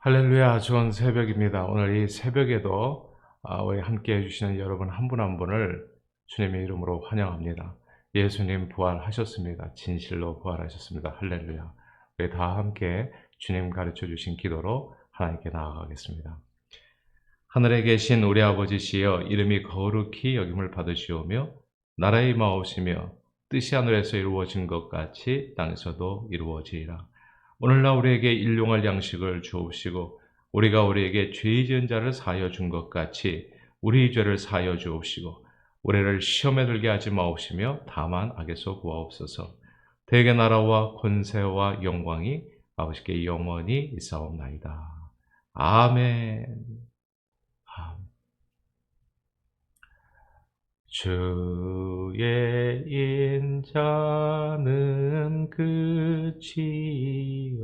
할렐루야, 좋은 새벽입니다. 오늘 이 새벽에도 우리 함께 해주시는 여러분 한 분 한 분을 주님의 이름으로 환영합니다. 예수님 부활하셨습니다. 진실로 부활하셨습니다. 할렐루야. 우리 다 함께 주님 가르쳐 주신 기도로 하나님께 나아가겠습니다. 하늘에 계신 우리 아버지시여, 이름이 거룩히 여김을 받으시오며 나라의 임하옵시며 뜻이 하늘에서 이루어진 것 같이 땅에서도 이루어지이라. 오늘날 우리에게 일용할 양식을 주옵시고 우리가 우리에게 죄 지은 자를 사하여 준 것 같이 우리 죄를 사하여 주옵시고 우리를 시험에 들게 하지 마옵시며 다만 악에서 구하옵소서. 대개 나라와 권세와 영광이 아버지께 영원히 있사옵나이다. 아멘. 주의 인자는 끝이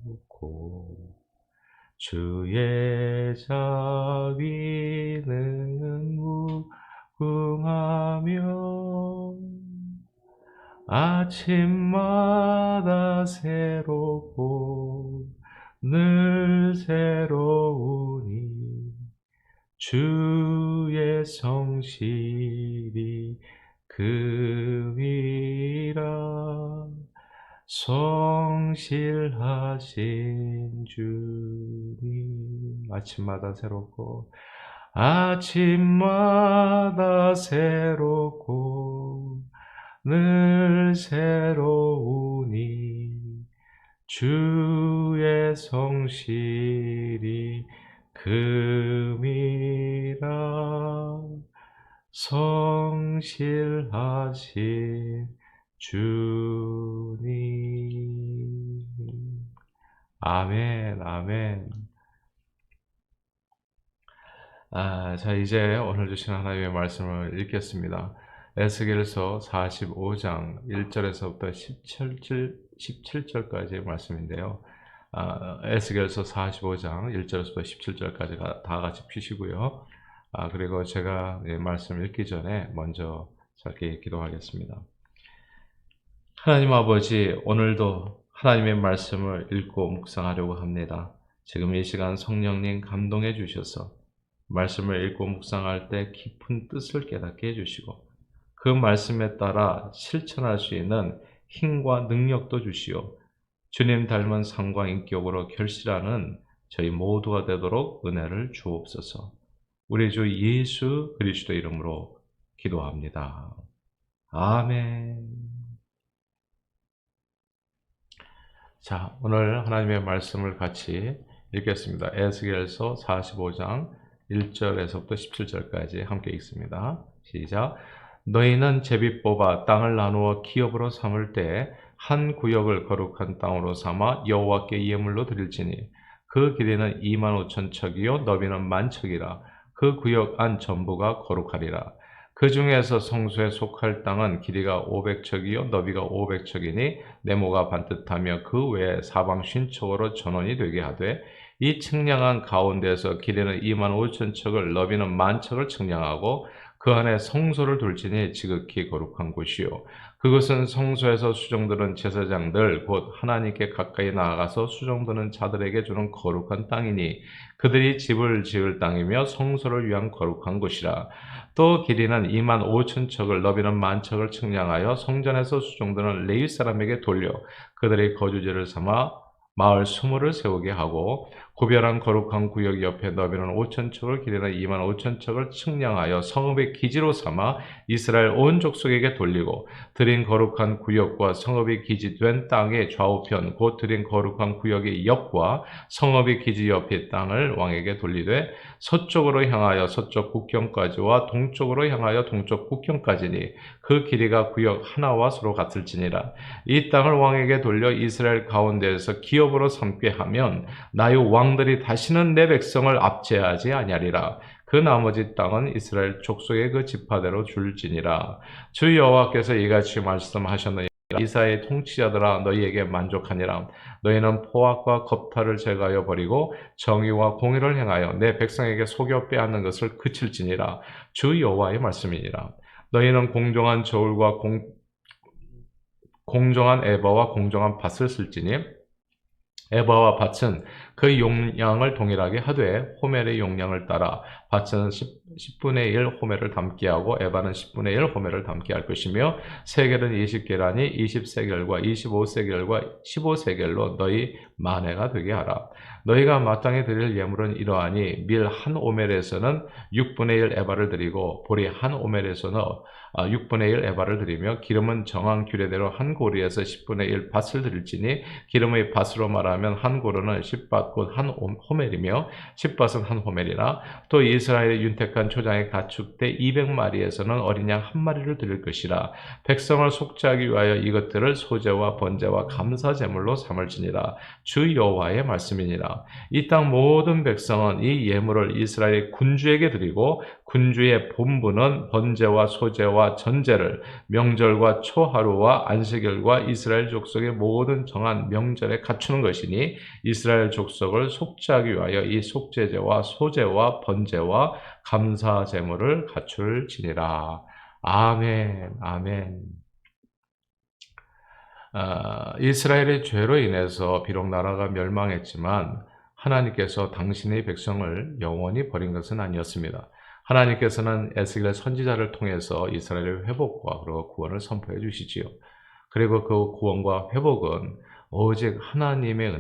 없고 주의 자비는 무궁하며 아침마다 새롭고 늘 새로우니 주의 성실이 그위라. 성실하신 주님, 아침마다 새롭고 늘 새로우니 주의 성실이 금이라. 성실하신 주님. 아멘, 아멘. 자, 이제 오늘 주신 하나님의 말씀을 읽겠습니다. 에스겔서 45장 1절에서부터 17절까지의 말씀인데요. 에스겔서 45장 1절에서부터 17절까지 다 같이 펴시고요. 그리고 제가 말씀을 읽기 전에 먼저 짧게 기도하겠습니다. 하나님 아버지, 오늘도 하나님의 말씀을 읽고 묵상하려고 합니다. 지금 이 시간 성령님 감동해 주셔서 말씀을 읽고 묵상할 때 깊은 뜻을 깨닫게 해주시고 그 말씀에 따라 실천할 수 있는 힘과 능력도 주시오. 주님 닮은 삶과 인격으로 결실하는 저희 모두가 되도록 은혜를 주옵소서. 우리 주 예수 그리스도 이름으로 기도합니다. 아멘. 자, 오늘 하나님의 말씀을 같이 읽겠습니다. 에스겔서 45장 1절에서부터 17절까지 함께 읽습니다. 시작. 너희는 제비 뽑아 땅을 나누어 기업으로 삼을 때 한 구역을 거룩한 땅으로 삼아 여호와께 예물로 드릴지니 그 길이는 25,000척이요 너비는 10,000척이라. 그 구역 안 전부가 거룩하리라. 그 중에서 성소에 속할 땅은 길이가 500척이요 너비가 500척이니 네모가 반듯하며 그 외에 사방 50척으로 전원이 되게 하되 이 측량한 가운데서 길이는 25,000척을 너비는 10,000척을 측량하고 그 안에 성소를 둘지니 지극히 거룩한 곳이요 그것은 성소에서 수종드는 제사장들 곧 하나님께 가까이 나아가서 수종드는 자들에게 주는 거룩한 땅이니 그들이 집을 지을 땅이며 성소를 위한 거룩한 곳이라. 또 길이는 25,000척을 너비는 10,000척을 측량하여 성전에서 수종드는 레위 사람에게 돌려 그들의 거주지를 삼아 마을 수물을 세우게 하고 구별한 거룩한 구역 옆에 너비는 5,000척을 길이는 25,000척을 측량하여 성읍의 기지로 삼아 이스라엘 온 족속에게 돌리고 드린 거룩한 구역과 성읍의 기지된 땅의 좌우편 곧 드린 거룩한 구역의 옆과 성읍의 기지 옆의 땅을 왕에게 돌리되 서쪽으로 향하여 서쪽 국경까지와 동쪽으로 향하여 동쪽 국경까지니 그 길이가 구역 하나와 서로 같을지니라. 이 땅을 왕에게 돌려 이스라엘 가운데에서 기업으로 삼게 하면 나의 왕들이 다시는 내 백성을 압제하지 아니하리라. 그 나머지 땅은 이스라엘 족속의 그 지파대로 줄지니라. 주 여호와께서 이같이 말씀하셨느니라. 이스라엘 통치자들아 너희에게 만족하니라. 너희는 포악과 겁탈을 제거하여 버리고 정의와 공의를 행하여 내 백성에게 속여 빼앗는 것을 그칠지니라. 주 여호와의 말씀이니라. 너희는 공정한 저울과 공정한 에바와 공정한 밭을 쓸지니 에바와 밭은 그 용량을 동일하게 하되 호멜의 용량을 따라 밭은 10분의 1 호멜을 담게 하고 에바는 10분의 1 호멜을 담게 할 것이며 세겔은 20계란이 20세겔과 25세겔과 15세겔로 너희 만회가 되게 하라. 너희가 마땅히 드릴 예물은 이러하니 밀 한 오멜에서는 6분의 1 에바를 드리고 보리 한 오멜에서는 6분의 1 에바를 드리며 기름은 정한 규례대로 한 고리에서 10분의 1 밭을 드릴지니 기름의 밭으로 말하면 한 고로는 10밭 곧 한 호멜이며 10밭은 한 호멜이라. 또 이스라엘의 윤택한 초장의 가축대 200마리에서는 어린 양 한 마리를 드릴 것이라. 백성을 속죄하기 위하여 이것들을 소제와 번제와 감사 제물로 삼을지니라. 주 여호와의 말씀이니라. 이 땅 모든 백성은 이 예물을 이스라엘의 군주에게 드리고 군주의 본분은 번제와 소제와 전제를 명절과 초하루와 안식일과 이스라엘 족속의 모든 정한 명절에 갖추는 것이니 이스라엘 족속을 속죄하기 위하여 이 속죄제와 소제와 번제와 감사 제물을 갖출지니라. 아멘, 아멘. 이스라엘의 죄로 인해서 비록 나라가 멸망했지만 하나님께서 당신의 백성을 영원히 버린 것은 아니었습니다. 하나님께서는 에스겔 선지자를 통해서 이스라엘의 회복과 그리고 구원을 선포해 주시지요. 그리고 그 구원과 회복은 오직 하나님의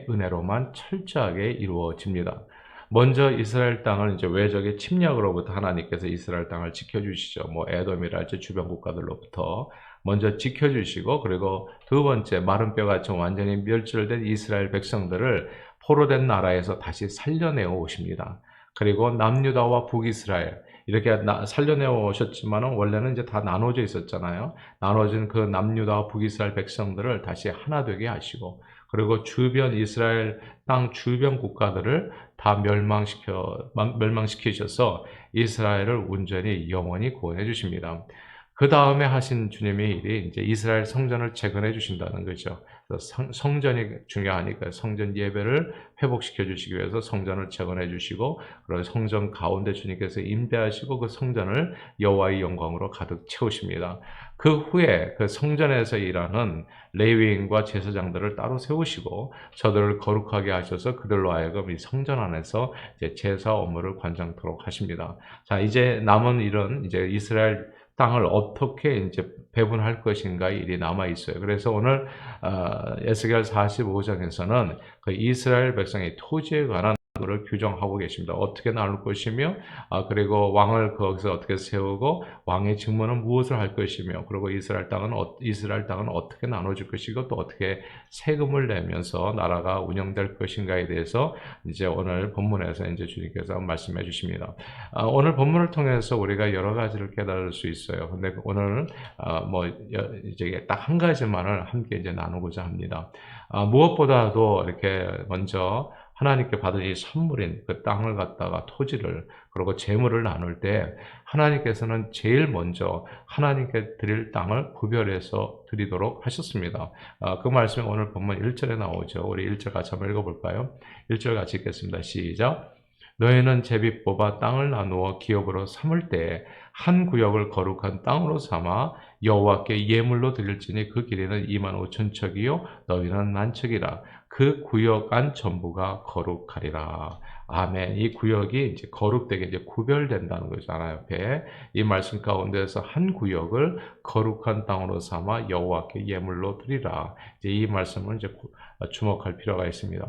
은혜로만 철저하게 이루어집니다. 먼저 이스라엘 땅을 이제 외적의 침략으로부터 하나님께서 이스라엘 땅을 지켜주시죠. 에돔이랄지 주변 국가들로부터 먼저 지켜주시고, 그리고 두 번째 마른 뼈같이 완전히 멸절된 이스라엘 백성들을 포로된 나라에서 다시 살려내어 오십니다. 그리고 남유다와 북이스라엘 이렇게 살려내어 오셨지만 원래는 이제 다 나눠져 있었잖아요. 나눠진 그 남유다와 북이스라엘 백성들을 다시 하나 되게 하시고, 그리고 주변 이스라엘 땅 주변 국가들을 다 멸망시키셔서 이스라엘을 온전히 영원히 구원해 주십니다. 그 다음에 하신 주님의 일이 이제 이스라엘 성전을 재건해 주신다는 거죠. 성전이 중요하니까 성전 예배를 회복시켜 주시기 위해서 성전을 재건해 주시고, 그리고 성전 가운데 주님께서 임재하시고 그 성전을 여호와의 영광으로 가득 채우십니다. 그 후에 그 성전에서 일하는 레위인과 제사장들을 따로 세우시고 저들을 거룩하게 하셔서 그들로 하여금 이 성전 안에서 이제 제사 업무를 관장토록 하십니다. 자, 이제 남은 일은 이제 이스라엘 땅을 어떻게 이제 배분할 것인가의 일이 남아 있어요. 그래서 오늘 에스겔 45장에서는 그 이스라엘 백성의 토지에 관한 것을 규정하고 계십니다. 어떻게 나눌 것이며, 그리고 왕을 거기서 어떻게 세우고 왕의 직무는 무엇을 할 것이며, 그리고 이스라엘 땅은 어떻게 나눠질 것이고 또 어떻게 세금을 내면서 나라가 운영될 것인가에 대해서 이제 오늘 본문에서 이제 주님께서 말씀해 주십니다. 오늘 본문을 통해서 우리가 여러 가지를 깨달을 수 있어요. 근데 오늘은 이제 딱 한 가지만을 함께 이제 나누고자 합니다. 무엇보다도 이렇게 먼저 하나님께 받은 이 선물인 그 땅을 갖다가 토지를 그리고 재물을 나눌 때 하나님께서는 제일 먼저 하나님께 드릴 땅을 구별해서 드리도록 하셨습니다. 그 말씀이 오늘 본문 1절에 나오죠. 우리 1절 같이 한번 읽어볼까요? 1절 같이 읽겠습니다. 시작. 너희는 제비 뽑아 땅을 나누어 기업으로 삼을 때 한 구역을 거룩한 땅으로 삼아 여호와께 예물로 드릴지니 그 길이는 25,000척이요 너희는 10,000척이라. 그 구역 안 전부가 거룩하리라. 아멘. 이 구역이 이제 거룩되게 이제 구별된다는 거잖아요. 옆에 이 말씀 가운데서 한 구역을 거룩한 땅으로 삼아 여호와께 예물로 드리라. 이제 이 말씀을 이제 주목할 필요가 있습니다.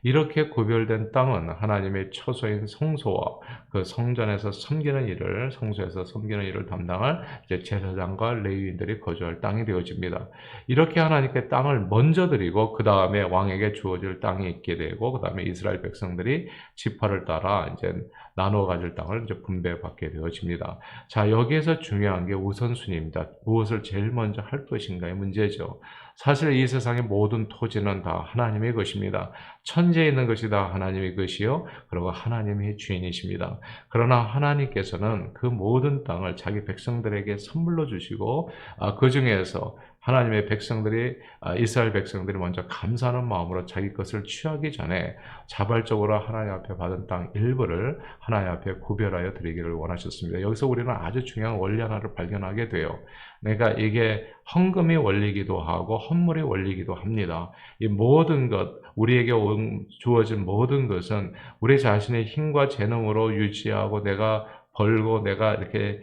이렇게 구별된 땅은 하나님의 처소인 성소와 그 성전에서 섬기는 일을, 성소에서 섬기는 일을 담당할 이제 제사장과 레위인들이 거주할 땅이 되어집니다. 이렇게 하나님께 땅을 먼저 드리고 그 다음에 왕에게 주어질 땅이 있게 되고 그 다음에 이스라엘 백성들이 지파를 따라 이제 나누어 가질 땅을 이제 분배받게 되어집니다. 자, 여기에서 중요한 게 우선순위입니다. 무엇을 제일 먼저 할 것인가의 문제죠. 사실 이 세상의 모든 토지는 다 하나님의 것입니다. 천지에 있는 것이 다 하나님의 것이요, 그리고 하나님의 주인이십니다. 그러나 하나님께서는 그 모든 땅을 자기 백성들에게 선물로 주시고 그 중에서 하나님의 백성들이 이스라엘 백성들이 먼저 감사하는 마음으로 자기 것을 취하기 전에 자발적으로 하나님 앞에 받은 땅 일부를 하나님 앞에 구별하여 드리기를 원하셨습니다. 여기서 우리는 아주 중요한 원리 하나를 발견하게 돼요. 그러니까 이게 헌금이 원리이기도 하고 헌물이 원리이기도 합니다. 이 모든 것, 우리에게 주어진 모든 것은 우리 자신의 힘과 재능으로 유지하고 내가 벌고 내가 이렇게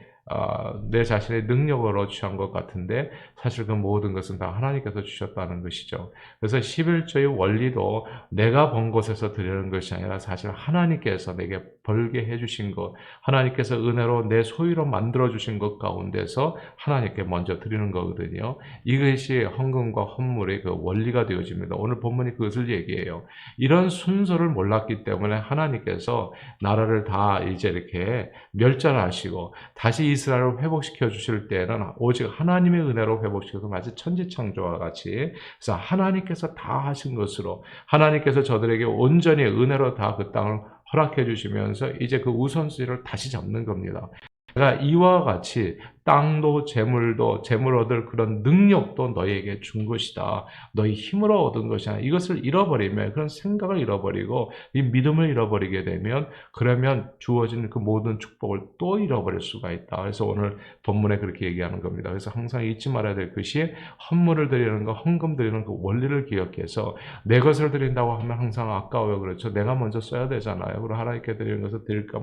내 자신의 능력으로 취한 것 같은데 사실 그 모든 것은 다 하나님께서 주셨다는 것이죠. 그래서 11조의 원리도 내가 번 것에서 드리는 것이 아니라 사실 하나님께서 내게 벌게 해주신 것, 하나님께서 은혜로 내 소유로 만들어주신 것 가운데서 하나님께 먼저 드리는 거거든요. 이것이 헌금과 헌물의 그 원리가 되어집니다. 오늘 본문이 그것을 얘기해요. 이런 순서를 몰랐기 때문에 하나님께서 나라를 다 이제 이렇게 멸절하시고 다시 이스라엘을 회복시켜 주실 때에는 오직 하나님의 은혜로 회복시켜서 마치 천지창조와 같이, 그래서 하나님께서 다 하신 것으로 하나님께서 저들에게 온전히 은혜로 다 그 땅을 허락해 주시면서 이제 그 우선순위를 다시 잡는 겁니다. 그러니까 이와 같이 땅도 재물도 재물 얻을 그런 능력도 너희에게 준 것이다. 너희 힘으로 얻은 것이 아니라 이것을 잃어버리면, 그런 생각을 잃어버리고 이 믿음을 잃어버리게 되면 그러면 주어진 그 모든 축복을 또 잃어버릴 수가 있다. 그래서 오늘 본문에 그렇게 얘기하는 겁니다. 그래서 항상 잊지 말아야 될 것이 헌물을 드리는 거, 헌금 드리는 그 원리를 기억해서 내 것을 드린다고 하면 항상 아까워요. 그렇죠. 내가 먼저 써야 되잖아요. 그리고 하나님께 드리는 것을 드릴까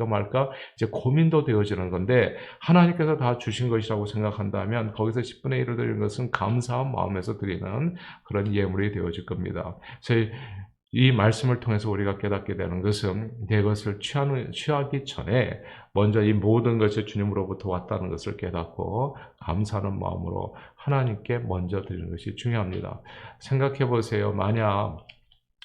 말까 이제 고민도 되어지는 건데 하나님께서 다 주신 것이라고 생각한다면 거기서 10분의 1을 드리는 것은 감사한 마음에서 드리는 그런 예물이 되어질 겁니다. 그래서 이 말씀을 통해서 우리가 깨닫게 되는 것은 내 것을 취하기 전에 먼저 이 모든 것이 주님으로부터 왔다는 것을 깨닫고 감사하는 마음으로 하나님께 먼저 드리는 것이 중요합니다. 생각해 보세요. 만약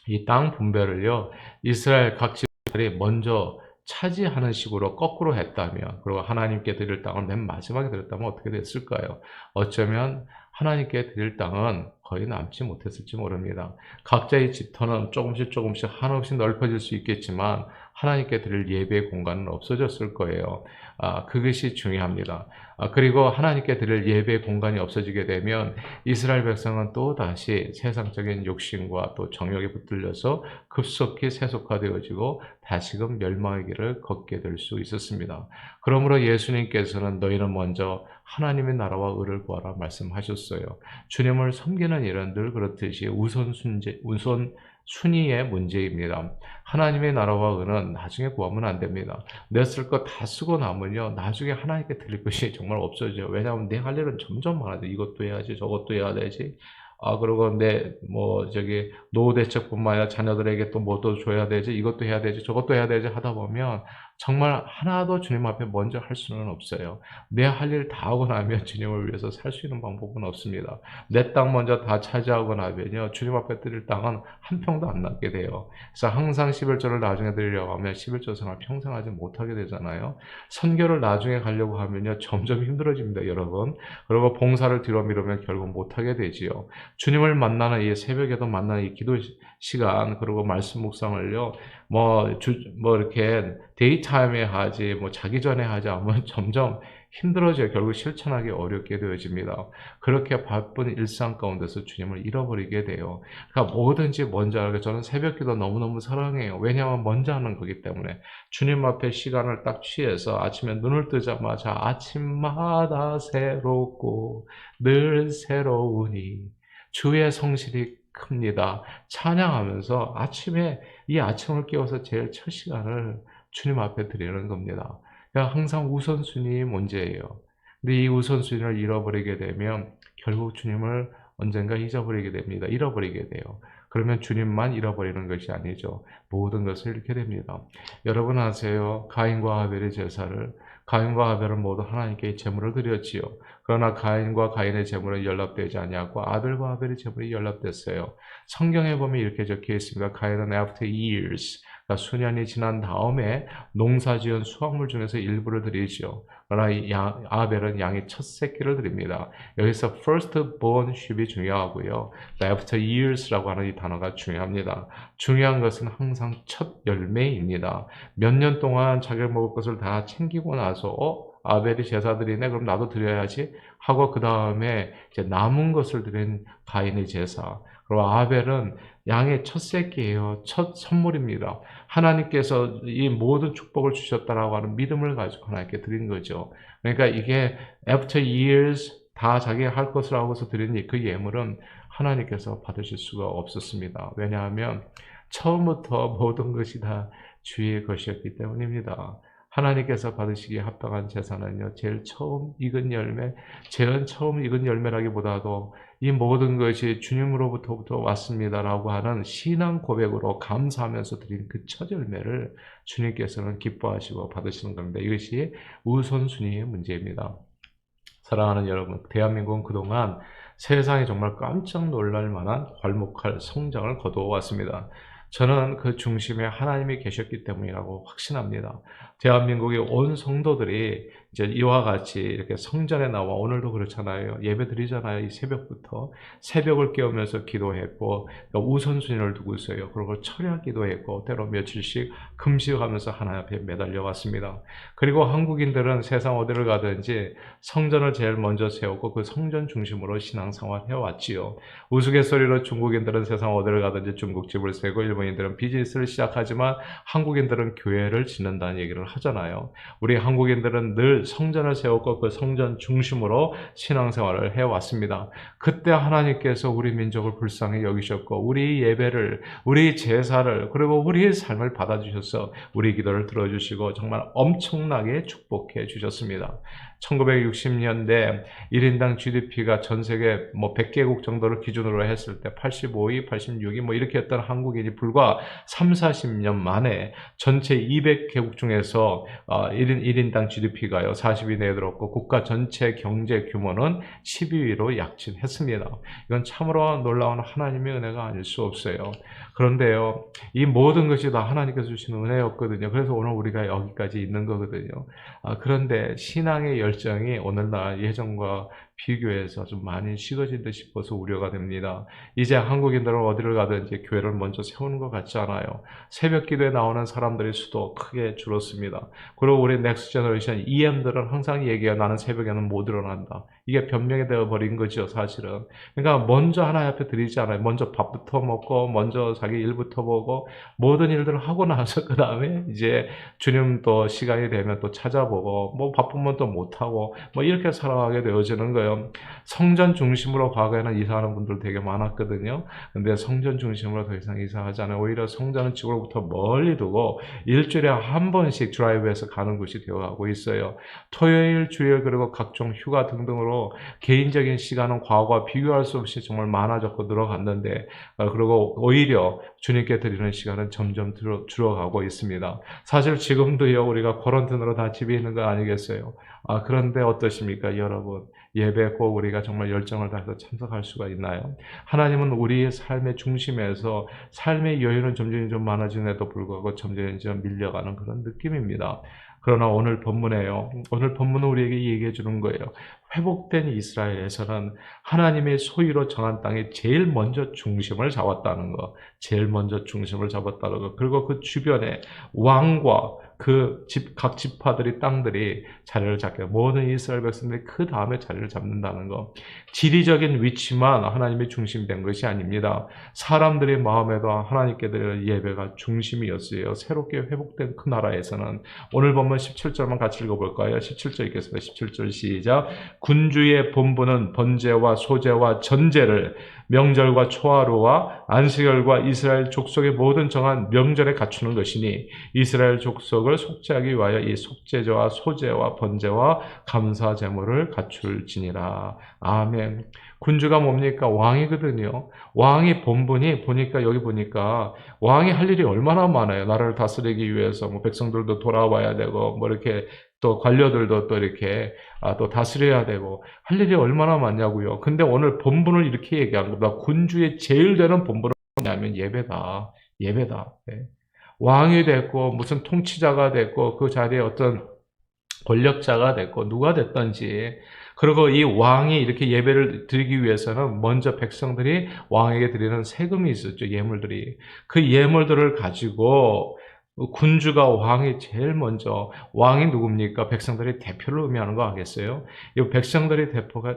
이 땅 분배를요, 이스라엘 각 지파들이 먼저 차지하는 식으로 거꾸로 했다면, 그리고 하나님께 드릴 땅을 맨 마지막에 드렸다면 어떻게 됐을까요? 어쩌면 하나님께 드릴 땅은 거의 남지 못했을지 모릅니다. 각자의 집터는 조금씩 한없이 넓어질 수 있겠지만 하나님께 드릴 예배의 공간은 없어졌을 거예요. 그것이 중요합니다. 그리고 하나님께 드릴 예배의 공간이 없어지게 되면 이스라엘 백성은 또 다시 세상적인 욕심과 또 정욕에 붙들려서 급속히 세속화되어지고 다시금 멸망의 길을 걷게 될 수 있었습니다. 그러므로 예수님께서는 너희는 먼저 하나님의 나라와 의를 구하라 말씀하셨어요. 주님을 섬기는 일은 늘 그렇듯이 우선순위의 문제입니다. 하나님의 나라와 의는 나중에 구하면 안 됩니다. 내 쓸 거 다 쓰고 나면요, 나중에 하나님께 드릴 것이 정말 없어져요. 왜냐하면 내 할 일은 점점 많아져. 이것도 해야지, 저것도 해야 되지. 그리고 노후 대책뿐만 아니라 자녀들에게 또 뭐도 줘야 되지, 이것도 해야 되지, 저것도 해야 되지 하다 보면 정말 하나도 주님 앞에 먼저 할 수는 없어요. 내 할 일 다 하고 나면 주님을 위해서 살 수 있는 방법은 없습니다. 내 땅 먼저 다 차지하고 나면요, 주님 앞에 드릴 땅은 한 평도 안 남게 돼요. 그래서 항상 11조를 나중에 드리려고 하면 11조 생활 평생 하지 못하게 되잖아요. 선교를 나중에 가려고 하면요, 점점 힘들어집니다, 여러분. 그리고 봉사를 뒤로 미루면 결국 못하게 되지요. 주님을 만나는 이 새벽에도 만나는 이 기도 시간, 그리고 말씀 묵상을요, 이렇게 데이타임에 하지, 자기 전에 하지 않으면 점점 힘들어져요. 결국 실천하기 어렵게 되어집니다. 그렇게 바쁜 일상 가운데서 주님을 잃어버리게 돼요. 그러니까 뭐든지 먼저 하게, 저는 새벽기도 너무너무 사랑해요. 왜냐하면 먼저 하는 거기 때문에. 주님 앞에 시간을 딱 취해서 아침에 눈을 뜨자마자 아침마다 새롭고 늘 새로우니 주의 성실이 큽니다. 찬양하면서 아침에 이 아침을 깨워서 제일 첫 시간을 주님 앞에 드리는 겁니다. 그러니까 항상 우선순위 문제예요. 근데 이 우선순위를 잃어버리게 되면 결국 주님을 언젠가 잊어버리게 됩니다. 잃어버리게 돼요. 그러면 주님만 잃어버리는 것이 아니죠. 모든 것을 잃게 됩니다. 여러분 아세요? 가인과 하벨의 제사를, 가인과 하벨은 모두 하나님께 제물을 드렸지요. 그러나 가인과 가인의 제물은 연락되지 아니하고 아벨과 아벨의 제물이 연락됐어요. 성경에 보면 이렇게 적혀 있습니다. 가인은 after years, 그러니까 수년이 지난 다음에 농사지은 수확물 중에서 일부를 드리죠. 그러나 아벨은 양의 첫 새끼를 드립니다. 여기서 firstborn sheep이 중요하고요. after years라고 하는 이 단어가 중요합니다. 중요한 것은 항상 첫 열매입니다. 몇 년 동안 자기가 먹을 것을 다 챙기고 나서 아벨이 제사 드리네. 그럼 나도 드려야지 하고 그 다음에 이제 남은 것을 드린 가인의 제사. 그리고 아벨은 양의 첫 새끼예요. 첫 선물입니다. 하나님께서 이 모든 축복을 주셨다라고 하는 믿음을 가지고 하나님께 드린 거죠. 그러니까 이게 after years 다 자기가 할 것을 하고서 드린 그 예물은 하나님께서 받으실 수가 없었습니다. 왜냐하면 처음부터 모든 것이 다 주의 것이었기 때문입니다. 하나님께서 받으시기에 합당한 제사는요, 제일 처음 익은 열매, 제일 처음 익은 열매라기보다도 이 모든 것이 주님으로부터 왔습니다라고 하는 신앙 고백으로 감사하면서 드린 그 첫 열매를 주님께서는 기뻐하시고 받으시는 겁니다. 이것이 우선순위의 문제입니다. 사랑하는 여러분, 대한민국은 그동안 세상이 정말 깜짝 놀랄 만한 괄목할 성장을 거두어 왔습니다. 저는 그 중심에 하나님이 계셨기 때문이라고 확신합니다. 대한민국의 온 성도들이 이제 이와 같이 이렇게 성전에 나와 오늘도 그렇잖아요. 예배 드리잖아요. 이 새벽부터 새벽을 깨우면서 기도했고 우선순위를 두고 있어요. 그리고 철야 기도했고 때로 며칠씩 금식하면서 하나님 앞에 매달려 왔습니다. 그리고 한국인들은 세상 어디를 가든지 성전을 제일 먼저 세우고 그 성전 중심으로 신앙생활 해왔지요. 우스갯소리로 중국인들은 세상 어디를 가든지 중국집을 세고 일본인들은 비즈니스를 시작하지만 한국인들은 교회를 짓는다는 얘기를 하잖아요. 우리 한국인들은 늘 성전을 세웠고 그 성전 중심으로 신앙생활을 해왔습니다. 그때 하나님께서 우리 민족을 불쌍히 여기셨고 우리 예배를, 우리 제사를, 그리고 우리의 삶을 받아주셔서 우리 기도를 들어주시고 정말 엄청나게 축복해 주셨습니다. 1960년대 1인당 GDP가 전 세계 100개국 정도를 기준으로 했을 때 85위, 86위 이렇게 했던 한국인이 불과 3, 40년 만에 전체 200개국 중에서 1인당 GDP가요 40위 내에 들었고 국가 전체 경제 규모는 12위로 약진했습니다. 이건 참으로 놀라운 하나님의 은혜가 아닐 수 없어요. 그런데요, 이 모든 것이 다 하나님께서 주시는 은혜였거든요. 그래서 오늘 우리가 여기까지 있는 거거든요. 그런데 신앙의 열정이 오늘날 예전과 비교해서 좀 많이 식어진 듯 싶어서 우려가 됩니다. 이제 한국인들은 어디를 가든지 교회를 먼저 세우는 것 같지 않아요. 새벽 기도에 나오는 사람들의 수도 크게 줄었습니다. 그리고 우리 넥스트 제너레이션 EM들은 항상 얘기해요. 나는 새벽에는 못 일어난다. 이게 변명이 되어버린 거죠, 사실은. 그러니까 먼저 하나님 앞에 드리지 않아요. 먼저 밥부터 먹고 먼저 자기 일부터 보고 모든 일들을 하고 나서 그 다음에 이제 주님 또 시간이 되면 또 찾아보고 바쁘면 또 못하고 이렇게 살아가게 되어지는 거예요. 성전 중심으로 과거에는 이사하는 분들 되게 많았거든요. 근데 성전 중심으로 더 이상 이사하지 않아요. 오히려 성전은 집으로부터 멀리 두고 일주일에 한 번씩 드라이브해서 가는 곳이 되어가고 있어요. 토요일, 주일 그리고 각종 휴가 등등으로 개인적인 시간은 과거와 비교할 수 없이 정말 많아졌고 늘어갔는데 그리고 오히려 주님께 드리는 시간은 점점 줄어가고 있습니다. 사실 지금도요 우리가 쿼런틴으로 다 집에 있는 거 아니겠어요? 그런데 어떠십니까 여러분? 예배 꼭 우리가 정말 열정을 다해서 참석할 수가 있나요? 하나님은 우리의 삶의 중심에서 삶의 여유는 점점 좀 많아지는데도 불구하고 점점 밀려가는 그런 느낌입니다. 그러나 오늘 본문에요. 오늘 본문은 우리에게 얘기해 주는 거예요. 회복된 이스라엘에서는 하나님의 소유로 정한 땅에 제일 먼저 중심을 잡았다는 거. 제일 먼저 중심을 잡았다는 거. 그리고 그 주변에 왕과 각 지파들이 땅들이 자리를 잡게 모든 이스라엘 백성들이 그 다음에 자리를 잡는다는 거. 지리적인 위치만 하나님의 중심이 된 것이 아닙니다. 사람들의 마음에도 하나님께 드리는 예배가 중심이었어요. 새롭게 회복된 그 나라에서는 오늘 본문 17절만 같이 읽어볼까요? 17절 읽겠습니다. 17절 시작. 군주의 본부는 번제와 소제와 전제를 명절과 초하루와 안식일과 이스라엘 족속의 모든 정한 명절에 갖추는 것이니 이스라엘 족속을 속죄하기 위하여 이 속죄제와 소제와 번제와 감사 제물을 갖출지니라. 아멘. 군주가 뭡니까? 왕이거든요. 왕이 본분이 여기 보니까 왕이 할 일이 얼마나 많아요. 나라를 다스리기 위해서 백성들도 돌아와야 되고 이렇게 또 관료들도 또 이렇게 또 다스려야 되고 할 일이 얼마나 많냐고요. 근데 오늘 본분을 이렇게 얘기한 겁니다. 군주의 제일 되는 본분은 뭐냐면 예배다. 네. 왕이 됐고 무슨 통치자가 됐고 그 자리에 어떤 권력자가 됐고 누가 됐든지 그리고 이 왕이 이렇게 예배를 드리기 위해서는 먼저 백성들이 왕에게 드리는 세금이 있었죠. 예물들이. 그 예물들을 가지고 군주가 왕이 제일 먼저 왕이 누굽니까? 백성들의 대표를 의미하는 거 아겠어요? 이 백성들의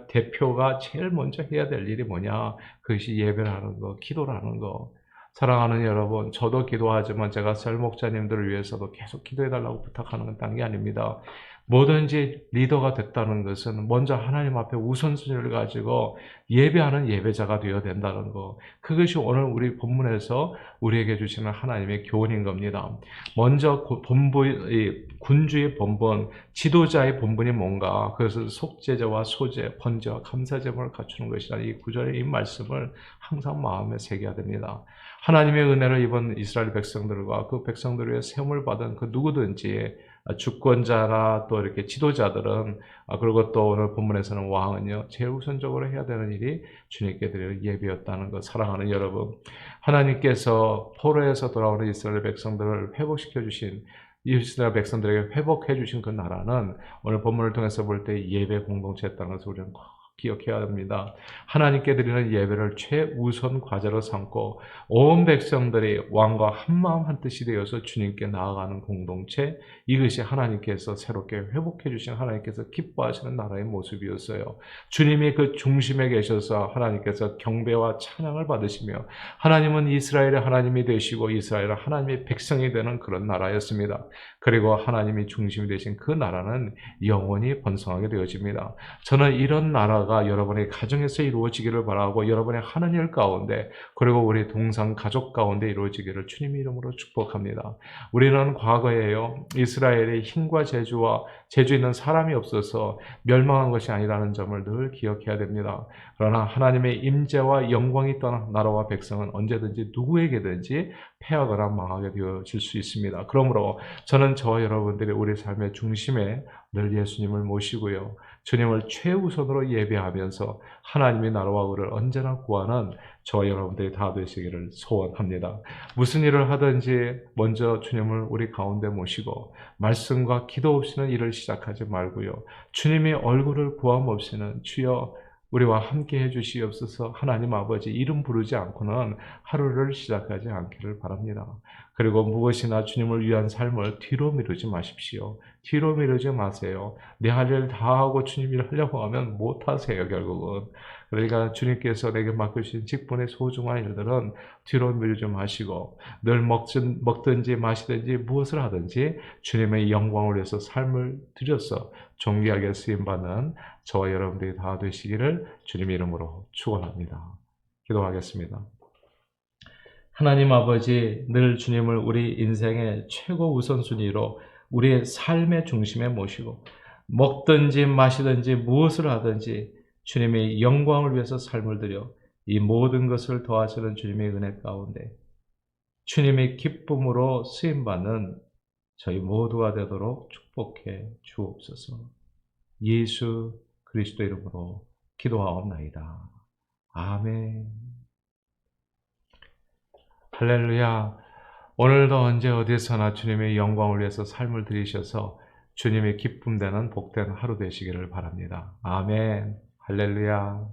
대표가 제일 먼저 해야 될 일이 뭐냐? 그것이 예배를 하는 거, 기도를 하는 거. 사랑하는 여러분, 저도 기도하지만 제가 설 목자님들을 위해서도 계속 기도해달라고 부탁하는 건 딴 게 아닙니다. 뭐든지 리더가 됐다는 것은 먼저 하나님 앞에 우선순위를 가지고 예배하는 예배자가 되어야 된다는 거. 그것이 오늘 우리 본문에서 우리에게 주시는 하나님의 교훈인 겁니다. 먼저 군주의 본분, 지도자의 본분이 뭔가? 그것은 속죄제와 소제, 번제와 감사제물을 갖추는 것이다. 이 구절의 이 말씀을 항상 마음에 새겨야 됩니다. 하나님의 은혜를 입은 이스라엘 백성들과 그 백성들 위해 세움을 받은 그 누구든지 주권자나 또 이렇게 지도자들은 그리고 또 오늘 본문에서는 왕은요 제일 우선적으로 해야 되는 일이 주님께 드리는 예배였다는 것. 사랑하는 여러분, 하나님께서 포로에서 돌아오는 이스라엘 백성들을 회복시켜 주신 이스라엘 백성들에게 회복해 주신 그 나라는 오늘 본문을 통해서 볼 때 예배 공동체였다는 것을 우리는 꼭 기억해야 합니다. 하나님께 드리는 예배를 최우선 과제로 삼고 온 백성들이 왕과 한마음 한뜻이 되어서 주님께 나아가는 공동체, 이것이 하나님께서 새롭게 회복해 주신 하나님께서 기뻐하시는 나라의 모습이었어요. 주님이 그 중심에 계셔서 하나님께서 경배와 찬양을 받으시며 하나님은 이스라엘의 하나님이 되시고 이스라엘은 하나님의 백성이 되는 그런 나라였습니다. 그리고 하나님이 중심이 되신 그 나라는 영원히 번성하게 되어집니다. 저는 이런 나라가 여러분의 가정에서 이루어지기를 바라고 여러분의 하는 일 가운데 그리고 우리 동상 가족 가운데 이루어지기를 주님의 이름으로 축복합니다. 우리는 과거에요 이스라엘의 힘과 재주 있는 사람이 없어서 멸망한 것이 아니라는 점을 늘 기억해야 됩니다. 그러나 하나님의 임재와 영광이 떠난 나라와 백성은 언제든지 누구에게든지 패하거나 망하게 되어질 수 있습니다. 그러므로 저는 저와 여러분들이 우리 삶의 중심에 늘 예수님을 모시고요 주님을 최우선으로 예배하면서 하나님의 나라와 의를 언제나 구하는 저와 여러분들이 다 되시기를 소원합니다. 무슨 일을 하든지 먼저 주님을 우리 가운데 모시고 말씀과 기도 없이는 일을 시작하지 말고요. 주님의 얼굴을 구함 없이는 주여 우리와 함께 해주시옵소서 하나님 아버지 이름 부르지 않고는 하루를 시작하지 않기를 바랍니다. 그리고 무엇이나 주님을 위한 삶을 뒤로 미루지 마십시오. 뒤로 미루지 마세요. 내 할 일 다 하고 주님 일 하려고 하면 못하세요 결국은. 그러니까 주님께서 내게 맡겨주신 직분의 소중한 일들은 뒤로 미루지 마시고 늘 먹든지 마시든지 무엇을 하든지 주님의 영광을 위해서 삶을 들여서 존귀하게 쓰임받는 저와 여러분들이 다 되시기를 주님의 이름으로 축원합니다. 기도하겠습니다. 하나님 아버지, 늘 주님을 우리 인생의 최고 우선순위로 우리의 삶의 중심에 모시고 먹든지 마시든지 무엇을 하든지 주님의 영광을 위해서 삶을 드려 이 모든 것을 더하시는 주님의 은혜 가운데 주님의 기쁨으로 쓰임받는 저희 모두가 되도록 축복해 주옵소서. 예수 그리스도 이름으로 기도하옵나이다. 아멘. 할렐루야. 오늘도 언제 어디서나 주님의 영광을 위해서 삶을 드리셔서 주님의 기쁨 되는 복된 하루 되시기를 바랍니다. 아멘. 할렐루야.